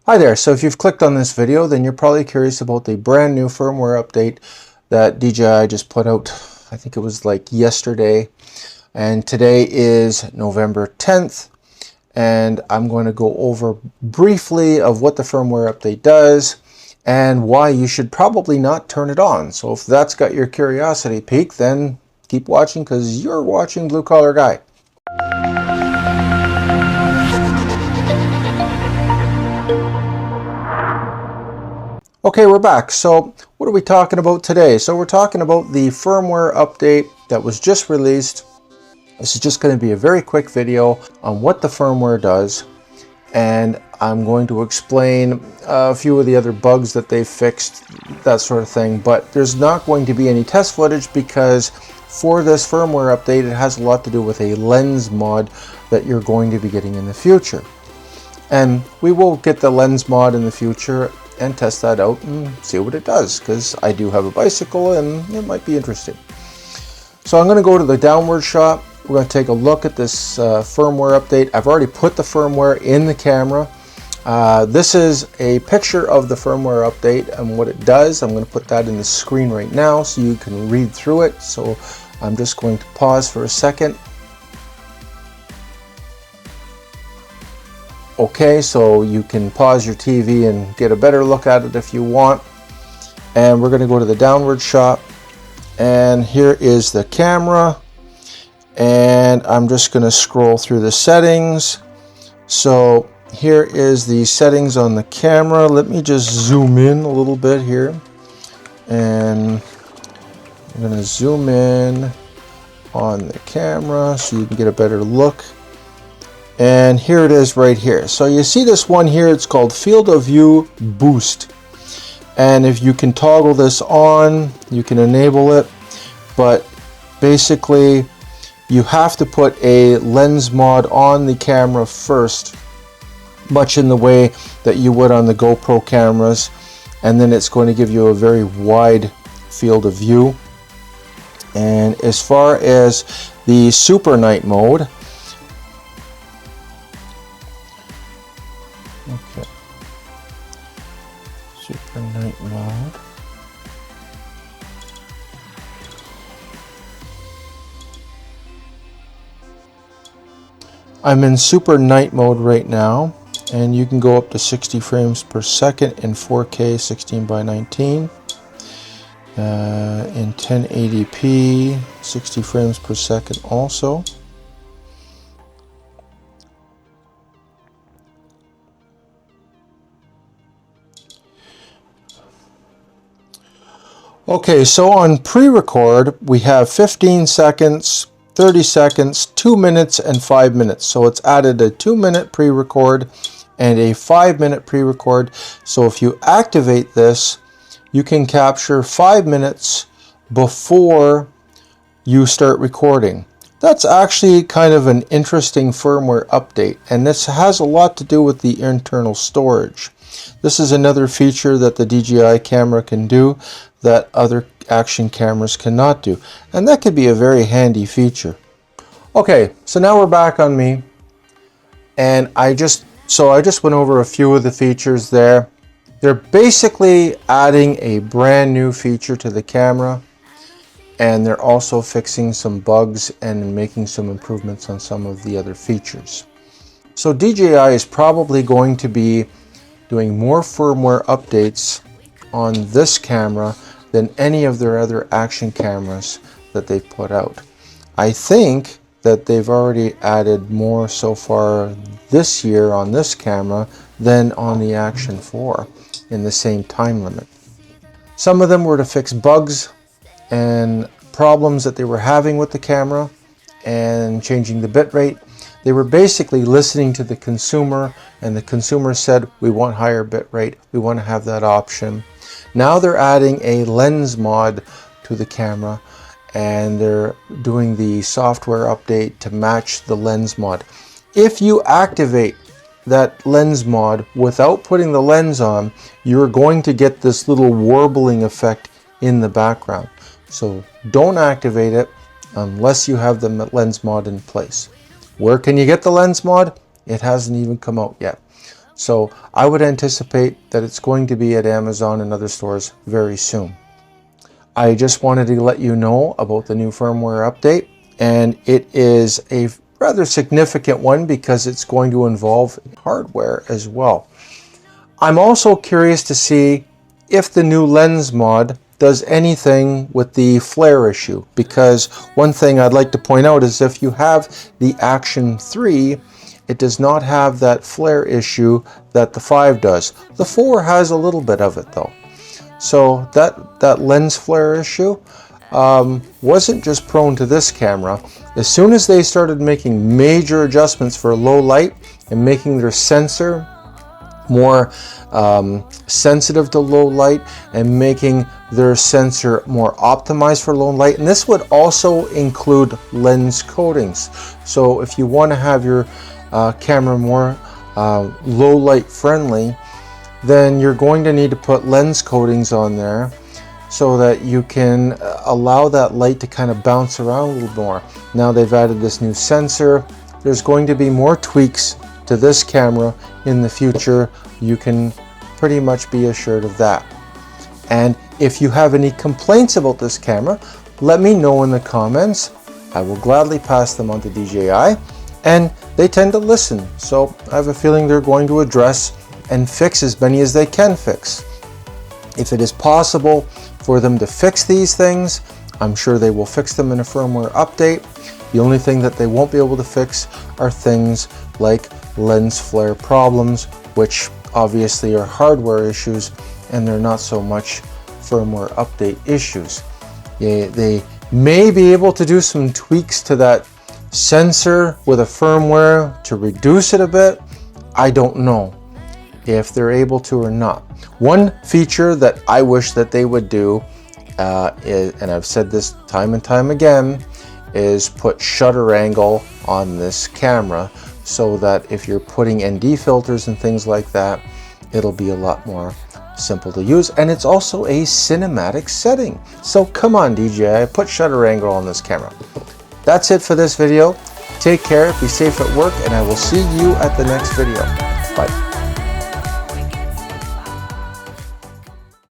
Hi there, so if you've clicked on this video, then you're probably curious about the brand new firmware update that DJI just put out. I think it was like yesterday, and today is November 10th, and I'm going to go over briefly of what the firmware update does and why you should probably not turn it on. So if that's got your curiosity piqued, then keep watching because you're watching Blue Collar Guy. Okay, we're back. So what are we talking about today? So we're talking about the firmware update that was just released. This is just going to be a very quick video on what the firmware does, and I'm going to explain a few of the other bugs that they fixed, that sort of thing. But there's not going to be any test footage because for this firmware update, it has a lot to do with a lens mod that you're going to be getting in the future. And we will get the lens mod in the future and test that out and see what it does, because I do have a bicycle and it might be interesting. So I'm going to go to the downward shot. We're going to take a look at this firmware update. I've already put the firmware in the camera. This is a picture of the firmware update and what it does. I'm going to put that in the screen right now so you can read through it. So I'm just going to pause for a second. Okay, so you can pause your TV and get a better look at it if you want. And we're going to go to the downward shot. And here is the camera. And I'm just going to scroll through the settings. So here is the settings on the camera. Let me just zoom in a little bit here. And I'm going to zoom in on the camera so you can get a better look. And here it is right here. So you see this one here, it's called Field of View Boost. And if you can toggle this on, you can enable it. But basically, you have to put a lens mod on the camera first, much in the way that you would on the GoPro cameras. And then it's going to give you a very wide field of view. And as far as the super night mode, okay, super night mode. I'm in super night mode right now, and you can go up to 60 frames per second in 4K 16 by 19. In 1080p, 60 frames per second also. Okay, so on pre-record, we have 15 seconds, 30 seconds, 2 minutes, and 5 minutes. So it's added a 2-minute pre-record and a 5-minute pre-record. So if you activate this, you can capture 5 minutes before you start recording. That's actually kind of an interesting firmware update, and this has a lot to do with the internal storage. This is another feature that the DJI camera can do that other action cameras cannot do, and that could be a very handy feature. Okay, so now we're back on me, and I just went over a few of the features there. They're basically adding a brand new feature to the camera, and they're also fixing some bugs and making some improvements on some of the other features. So DJI is probably going to be doing more firmware updates on this camera than any of their other action cameras that they put out. I think that they've already added more so far this year on this camera than on the Action 4 in the same time limit. Some of them were to fix bugs and problems that they were having with the camera and changing the bitrate. They were basically listening to the consumer, and the consumer said, we want higher bitrate, we want to have that option. Now they're adding a lens mod to the camera, and they're doing the software update to match the lens mod. If you activate that lens mod without putting the lens on, you're going to get this little warbling effect in the background. So don't activate it unless you have the lens mod in place. Where can you get the lens mod? It hasn't even come out yet. So I would anticipate that it's going to be at Amazon and other stores very soon. I just wanted to let you know about the new firmware update, and it is a rather significant one because it's going to involve hardware as well. I'm also curious to see if the new lens mod does anything with the flare issue, because one thing I'd like to point out is if you have the Action 3, it does not have that flare issue that the 5 does. The 4 has a little bit of it though. So that lens flare issue wasn't just prone to this camera. As soon as they started making major adjustments for low light and making their sensor more sensitive to low light and making their sensor more optimized for low light, and this would also include lens coatings. So if you want to have your camera more low light friendly, then you're going to need to put lens coatings on there so that you can allow that light to kind of bounce around a little more. Now they've added this new sensor. There's going to be more tweaks to this camera in the future. You can pretty much be assured of that. And if you have any complaints about this camera, let me know in the comments. I will gladly pass them on to DJI, and they tend to listen. So I have a feeling they're going to address and fix as many as they can fix. If it is possible for them to fix these things, I'm sure they will fix them in a firmware update. The only thing that they won't be able to fix are things like lens flare problems, which obviously are hardware issues, and they're not so much firmware update issues. They may be able to do some tweaks to that sensor with a firmware to reduce it a bit. I don't know if they're able to or not. One feature that I wish that they would do, and I've said this time and time again, is put shutter angle on this camera so that if you're putting ND filters and things like that, it'll be a lot more simple to use. And it's also a cinematic setting. So come on DJI, put shutter angle on this camera. That's it for this video. Take care, be safe at work, and I will see you at the next video. Bye.